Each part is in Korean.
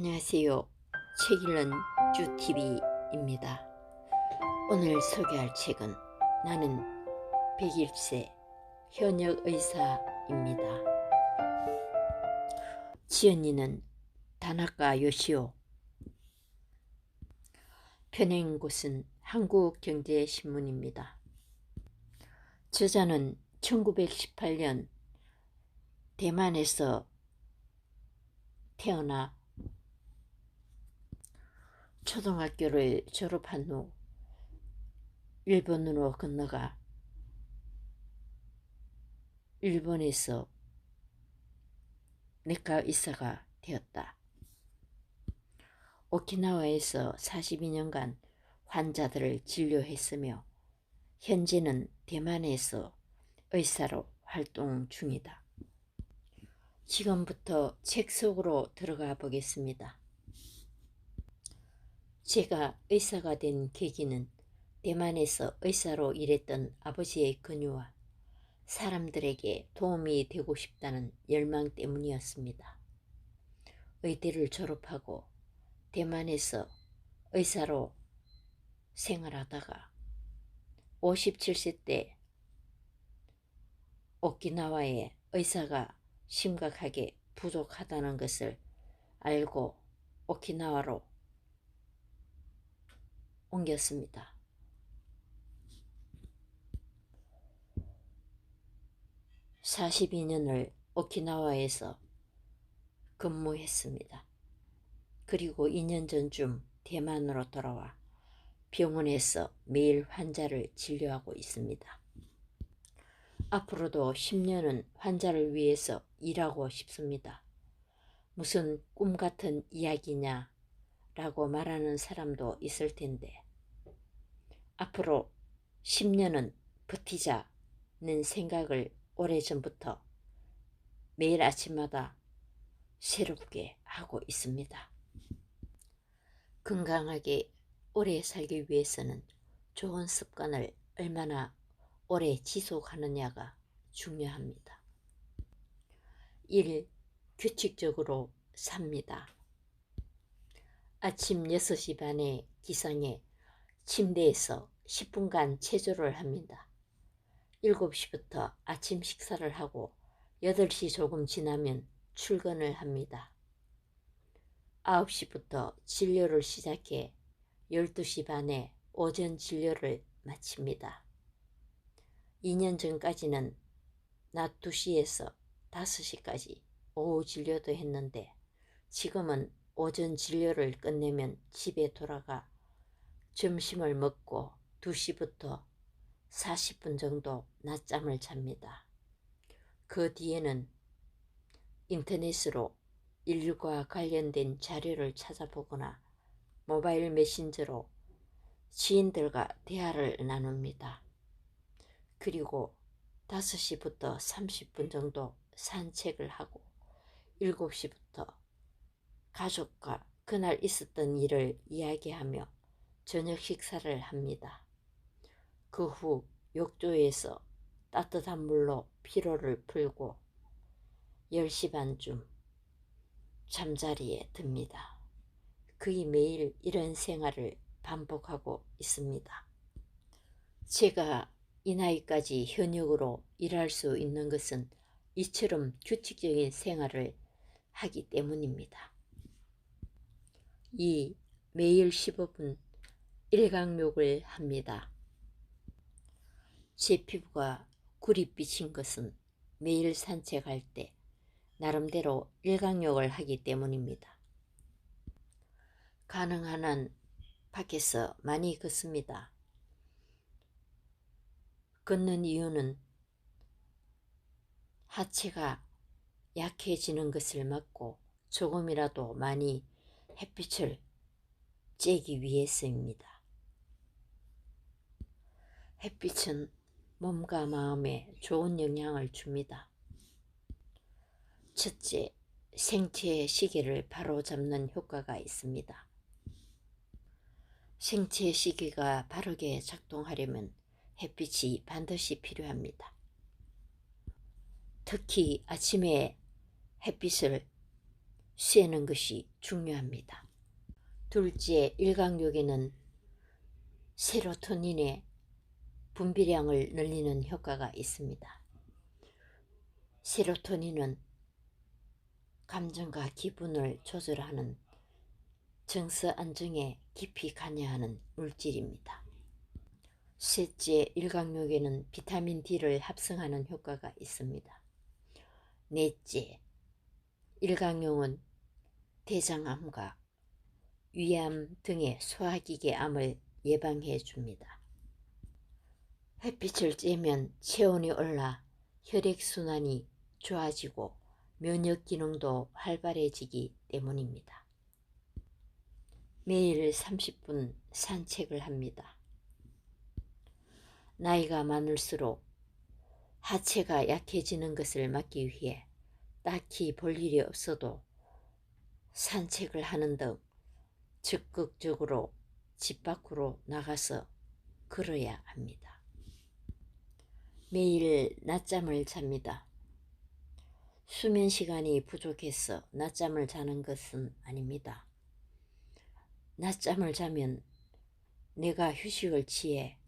안녕하세요. 책 읽는 쭈TV입니다. 오늘 소개할 책은 나는 101세 현역 의사입니다. 지은이는 다나카 요시오. 펴낸 곳은 한국경제신문입니다. 저자는 1918년 대만에서 태어나 초등학교를 졸업한 후 일본으로 건너가 일본에서 내과 의사가 되었다. 오키나와에서 42년간 환자들을 진료했으며 현재는 대만에서 의사로 활동 중이다. 지금부터 책 속으로 들어가 보겠습니다. 제가 의사가 된 계기는 대만에서 의사로 일했던 아버지의 권유와 사람들에게 도움이 되고 싶다는 열망 때문이었습니다. 의대를 졸업하고 대만에서 의사로 생활하다가 57세 때 오키나와에 의사가 심각하게 부족하다는 것을 알고 오키나와로 옮겼습니다. 42년을 오키나와에서 근무했습니다. 그리고 2년 전쯤 대만으로 돌아와 병원에서 매일 환자를 진료하고 있습니다. 앞으로도 10년은 환자를 위해서 일하고 싶습니다. 무슨 꿈 같은 이야기냐 라고 말하는 사람도 있을 텐데 앞으로 10년은 버티자는 생각을 오래전부터 매일 아침마다 새롭게 하고 있습니다. 건강하게 오래 살기 위해서는 좋은 습관을 얼마나 오래 지속하느냐가 중요합니다. 1. 규칙적으로 삽니다. 아침 6시 반에 기상해 침대에서 10분간 체조를 합니다. 7시부터 아침 식사를 하고 8시 조금 지나면 출근을 합니다. 9시부터 진료를 시작해 12시 반에 오전 진료를 마칩니다. 2년 전까지는 낮 2시에서 5시까지 오후 진료도 했는데 지금은 오전 진료를 끝내면 집에 돌아가 점심을 먹고 2시부터 40분 정도 낮잠을 잡니다. 그 뒤에는 인터넷으로 일과 관련된 자료를 찾아보거나 모바일 메신저로 지인들과 대화를 나눕니다. 그리고 5시부터 30분 정도 산책을 하고 7시부터 가족과 그날 있었던 일을 이야기하며 저녁 식사를 합니다. 그 후 욕조에서 따뜻한 물로 피로를 풀고 10시 반쯤 잠자리에 듭니다. 거의 매일 이런 생활을 반복하고 있습니다. 제가 이 나이까지 현역으로 일할 수 있는 것은 이처럼 규칙적인 생활을 하기 때문입니다. 2. 매일 15분 일광욕을 합니다. 제 피부가 구릿 빛인 것은 매일 산책할 때 나름대로 일광욕을 하기 때문입니다. 가능한 한 밖에서 많이 걷습니다. 걷는 이유는 하체가 약해지는 것을 막고 조금이라도 많이 햇빛을 쬐기 위해서입니다. 햇빛은 몸과 마음에 좋은 영향을 줍니다. 첫째, 생체 시계를 바로잡는 효과가 있습니다. 생체 시계가 바르게 작동하려면 햇빛이 반드시 필요합니다. 특히 아침에 햇빛을 쐬는 것이 중요합니다. 둘째, 일광욕에는 세로토닌의 분비량을 늘리는 효과가 있습니다. 세로토닌은 감정과 기분을 조절하는 정서 안정에 깊이 관여하는 물질입니다. 셋째, 일광욕에는 비타민 D를 합성하는 효과가 있습니다. 넷째, 일광욕은 대장암과 위암 등의 소화기계암을 예방해 줍니다. 햇빛을 쬐면 체온이 올라 혈액순환이 좋아지고 면역 기능도 활발해지기 때문입니다. 매일 30분 산책을 합니다. 나이가 많을수록 하체가 약해지는 것을 막기 위해 딱히 볼 일이 없어도 산책을 하는 등 적극적으로 집 밖으로 나가서 걸어야 합니다. 매일 낮잠을 잡니다. 수면 시간이 부족해서 낮잠을 자는 것은 아닙니다. 낮잠을 자면 내가 휴식을 취해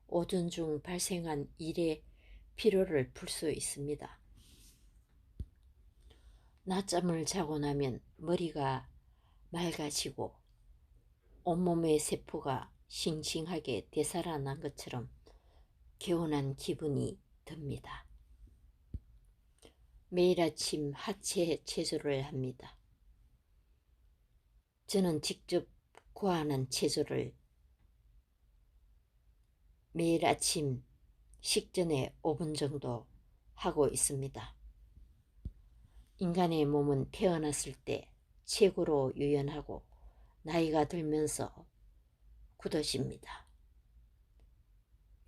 오전 중 발생한 일의 피로를 풀 수 있습니다. 낮잠을 자고 나면 머리가 맑아지고 온몸의 세포가 싱싱하게 되살아난 것처럼 개운한 기분이 듭니다. 매일 아침 하체 체조를 합니다. 저는 직접 고안한 체조를 매일 아침 식전에 5분 정도 하고 있습니다. 인간의 몸은 태어났을 때 최고로 유연하고 나이가 들면서 굳어집니다.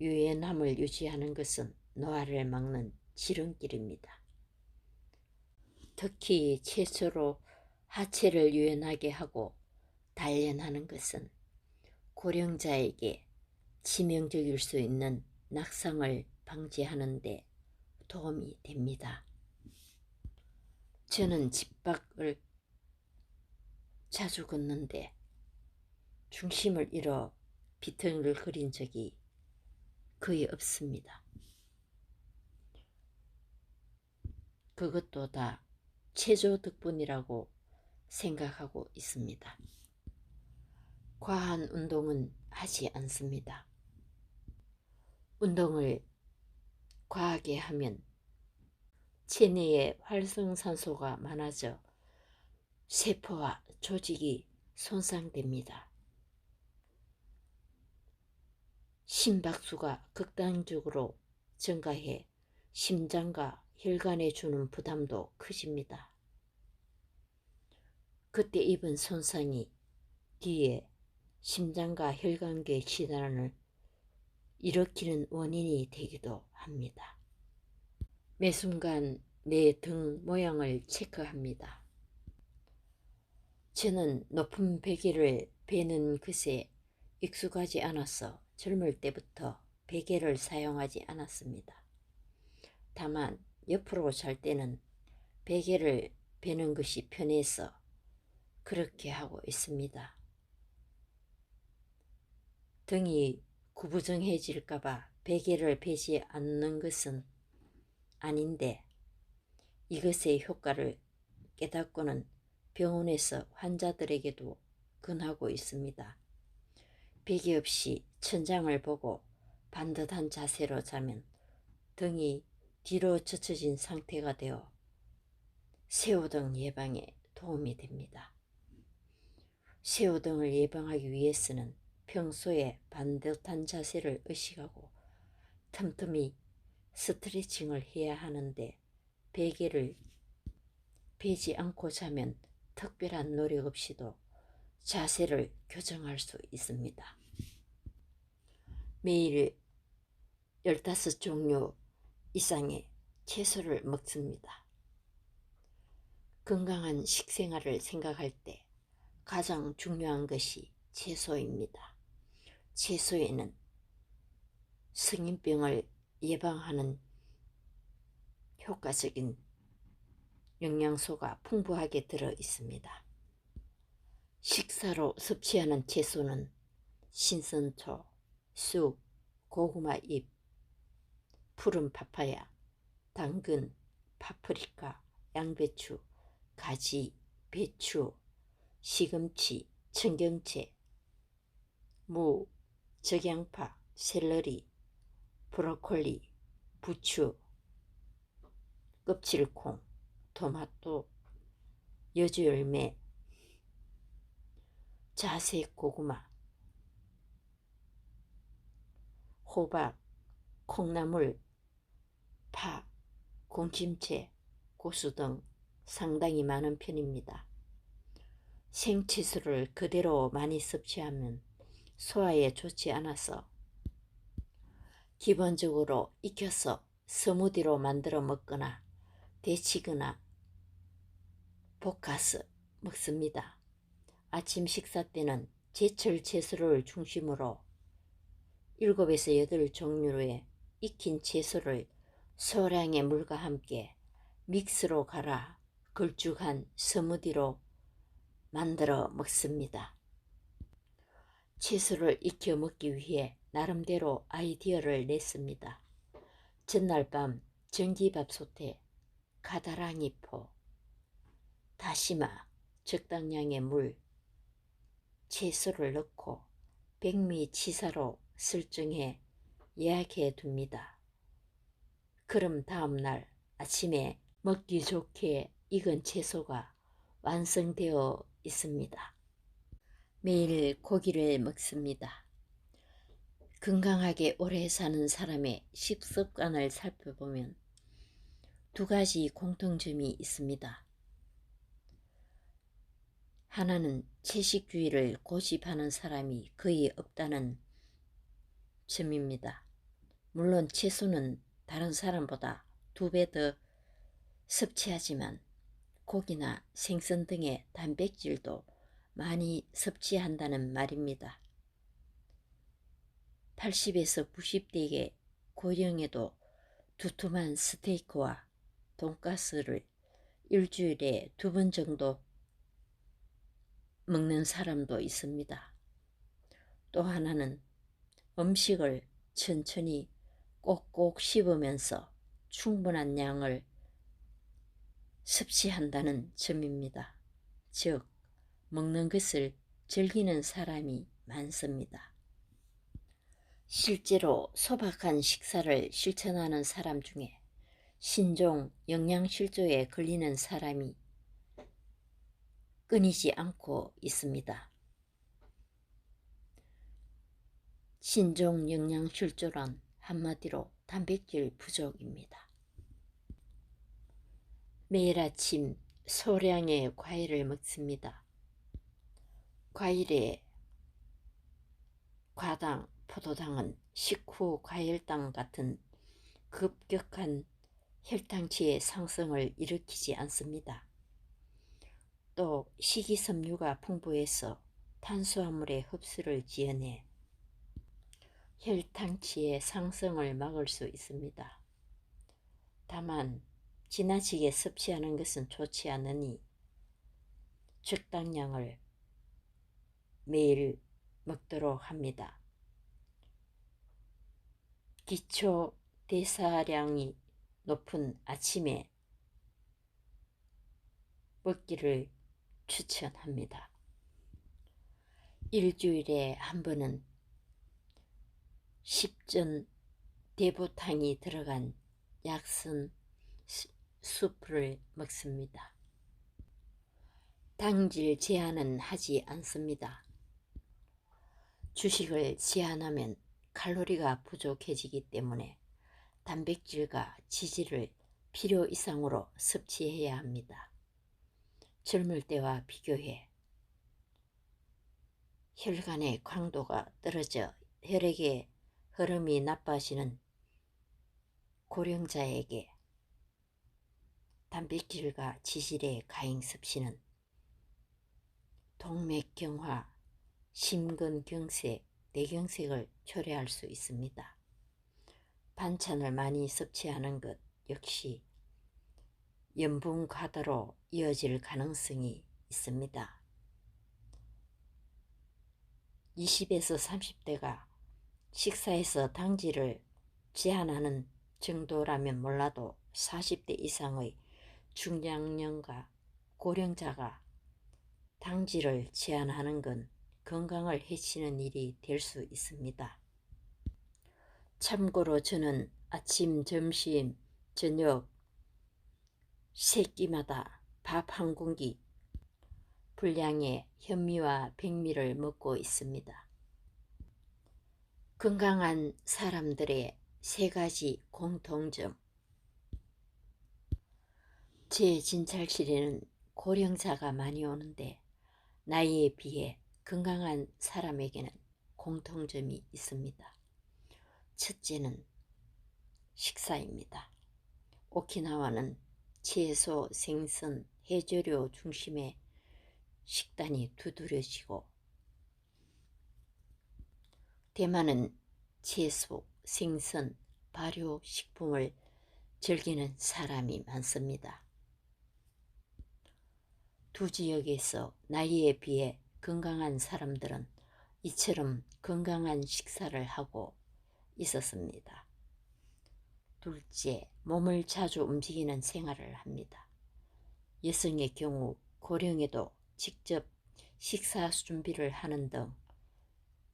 유연함을 유지하는 것은 노화를 막는 지름길입니다. 특히 체조로 하체를 유연하게 하고 단련하는 것은 고령자에게 치명적일 수 있는 낙상을 방지하는 데 도움이 됩니다. 저는 집 밖을 자주 걷는데 중심을 잃어 비틀거린 적이 거의 없습니다. 그것도 다 체조 덕분이라고 생각하고 있습니다. 과한 운동은 하지 않습니다. 운동을 과하게 하면 체내에 활성산소가 많아져 세포와 조직이 손상됩니다. 심박수가 극단적으로 증가해 심장과 혈관에 주는 부담도 커집니다. 그때 입은 손상이 뒤에 심장과 혈관계 질환을 일으키는 원인이 되기도 합니다. 매 순간 내 등 모양을 체크합니다. 저는 높은 베개를 베는 것에 익숙하지 않아서 젊을 때부터 베개를 사용하지 않았습니다. 다만 옆으로 잘 때는 베개를 베는 것이 편해서 그렇게 하고 있습니다. 등이 구부정해질까봐 베개를 베지 않는 것은 아닌데 이것의 효과를 깨닫고는 병원에서 환자들에게도 권하고 있습니다. 베개 없이 천장을 보고 반듯한 자세로 자면 등이 뒤로 젖혀진 상태가 되어 새우등 예방에 도움이 됩니다. 새우등을 예방하기 위해서는 평소에 반듯한 자세를 의식하고 틈틈이 스트레칭을 해야 하는데 베개를 베지 않고 자면 특별한 노력 없이도 자세를 교정할 수 있습니다. 매일 15종류 이상의 채소를 먹습니다. 건강한 식생활을 생각할 때 가장 중요한 것이 채소입니다. 채소에는 성인병을 예방하는 효과적인 영양소가 풍부하게 들어 있습니다. 식사로 섭취하는 채소는 신선초, 쑥, 고구마 잎, 푸른 파파야, 당근, 파프리카, 양배추, 가지, 배추, 시금치, 청경채, 무, 적양파, 샐러리, 브로콜리, 부추, 껍질콩, 토마토, 여주열매, 자색 고구마, 호박, 콩나물, 파, 공심채, 고수 등 상당히 많은 편입니다. 생채소를 그대로 많이 섭취하면 소화에 좋지 않아서 기본적으로 익혀서 스무디로 만들어 먹거나 데치거나 볶아서 먹습니다. 아침 식사 때는 제철 채소를 중심으로 7에서 8종류의 익힌 채소를 소량의 물과 함께 믹스로 갈아 걸쭉한 스무디로 만들어 먹습니다. 채소를 익혀 먹기 위해 나름대로 아이디어를 냈습니다. 전날 밤 전기밥솥에 가다랑이포, 다시마, 적당량의 물, 채소를 넣고 백미치사로 설정해 예약해 둡니다. 그럼 다음날 아침에 먹기 좋게 익은 채소가 완성되어 있습니다. 매일 고기를 먹습니다. 건강하게 오래 사는 사람의 식습관을 살펴보면 2가지 공통점이 있습니다. 하나는 채식주의를 고집하는 사람이 거의 없다는 점입니다. 물론 채소는 다른 사람보다 2배 더 섭취하지만 고기나 생선 등의 단백질도 많이 섭취한다는 말입니다. 80에서 90대의 고령에도 두툼한 스테이크와 돈가스를 일주일에 2번 정도 먹는 사람도 있습니다. 또 하나는 음식을 천천히 꼭꼭 씹으면서 충분한 양을 섭취한다는 점입니다. 즉, 먹는 것을 즐기는 사람이 많습니다. 실제로 소박한 식사를 실천하는 사람 중에 신종 영양실조에 걸리는 사람이 끊이지 않고 있습니다. 신종 영양실조란 한마디로 단백질 부족입니다. 매일 아침 소량의 과일을 먹습니다. 과일에 과당, 포도당은 식후 과일당 같은 급격한 혈당치의 상승을 일으키지 않습니다. 또 식이섬유가 풍부해서 탄수화물의 흡수를 지연해 혈당치의 상승을 막을 수 있습니다. 다만 지나치게 섭취하는 것은 좋지 않으니 적당량을 매일 먹도록 합니다. 기초 대사량이 높은 아침에 먹기를 추천합니다. 일주일에 한 번은 십전 대보탕이 들어간 약선 수프를 먹습니다. 당질 제한은 하지 않습니다. 주식을 제한하면 칼로리가 부족해지기 때문에 단백질과 지질을 필요 이상으로 섭취해야 합니다. 젊을 때와 비교해 혈관의 강도가 떨어져 혈액의 흐름이 나빠지는 고령자에게 단백질과 지질의 과잉 섭취는 동맥경화, 심근경색, 뇌경색을 초래할 수 있습니다. 반찬을 많이 섭취하는 것 역시 염분 과다로 이어질 가능성이 있습니다. 20에서 30대가 식사에서 당질을 제한하는 정도라면 몰라도 40대 이상의 중장년과 고령자가 당질을 제한하는 건 건강을 해치는 일이 될 수 있습니다. 참고로 저는 아침, 점심, 저녁 세 끼마다 밥 한 공기 분량의 현미와 백미를 먹고 있습니다. 건강한 사람들의 세 가지 공통점. 제 진찰실에는 고령자가 많이 오는데 나이에 비해 건강한 사람에게는 공통점이 있습니다. 첫째는 식사입니다. 오키나와는 채소, 생선, 해조류 중심의 식단이 두드러지고 대만은 채소, 생선, 발효식품을 즐기는 사람이 많습니다. 두 지역에서 나이에 비해 건강한 사람들은 이처럼 건강한 식사를 하고 있었습니다. 둘째, 몸을 자주 움직이는 생활을 합니다. 여성의 경우 고령에도 직접 식사 준비를 하는 등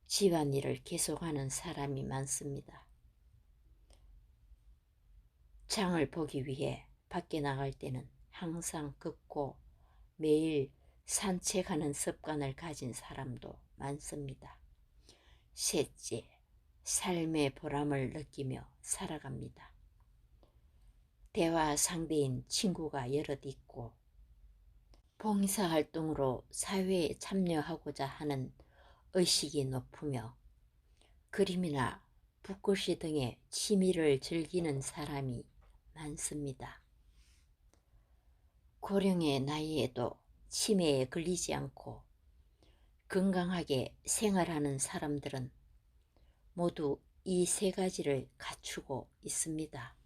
집안일을 계속하는 사람이 많습니다. 장을 보기 위해 밖에 나갈 때는 항상 걷고 매일 산책하는 습관을 가진 사람도 많습니다. 셋째, 삶의 보람을 느끼며 살아갑니다. 대화 상대인 친구가 여럿 있고 봉사활동으로 사회에 참여하고자 하는 의식이 높으며 그림이나 붓글씨 등의 취미를 즐기는 사람이 많습니다. 고령의 나이에도 치매에 걸리지 않고 건강하게 생활하는 사람들은 모두 이 세 가지를 갖추고 있습니다.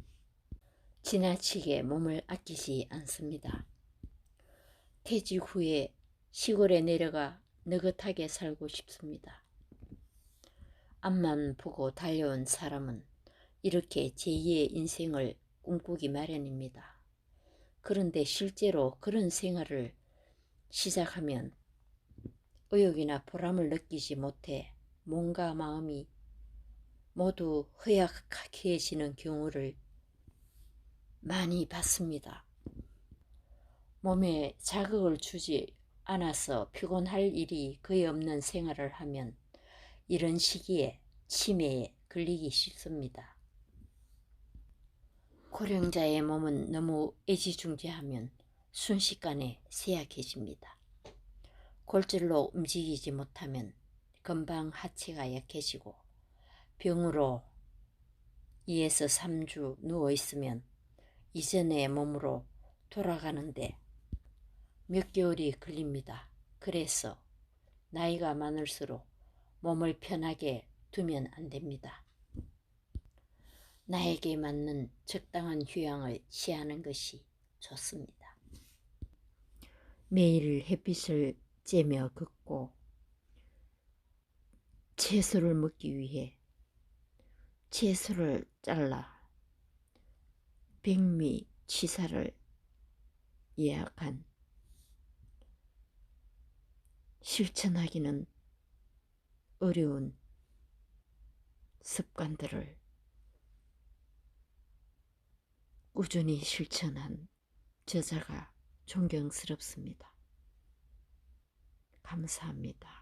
지나치게 몸을 아끼지 않습니다. 퇴직 후에 시골에 내려가 느긋하게 살고 싶습니다. 앞만 보고 달려온 사람은 이렇게 제2의 인생을 꿈꾸기 마련입니다. 그런데 실제로 그런 생활을 시작하면 의욕이나 보람을 느끼지 못해 몸과 마음이 모두 허약해지는 경우를 많이 봤습니다. 몸에 자극을 주지 않아서 피곤할 일이 거의 없는 생활을 하면 이런 시기에 치매에 걸리기 쉽습니다. 고령자의 몸은 너무 애지중지하면 순식간에 쇠약해집니다. 골절로 움직이지 못하면 금방 하체가 약해지고 병으로 2에서 3주 누워있으면 이전의 몸으로 돌아가는데 몇 개월이 걸립니다. 그래서 나이가 많을수록 몸을 편하게 두면 안 됩니다. 나에게 맞는 적당한 휴양을 취하는 것이 좋습니다. 매일 햇빛을 쬐며 걷고 채소를 먹기 위해 채소를 잘라 백미 취사를 예약한 실천하기는 어려운 습관들을 꾸준히 실천한 저자가 존경스럽습니다. 감사합니다.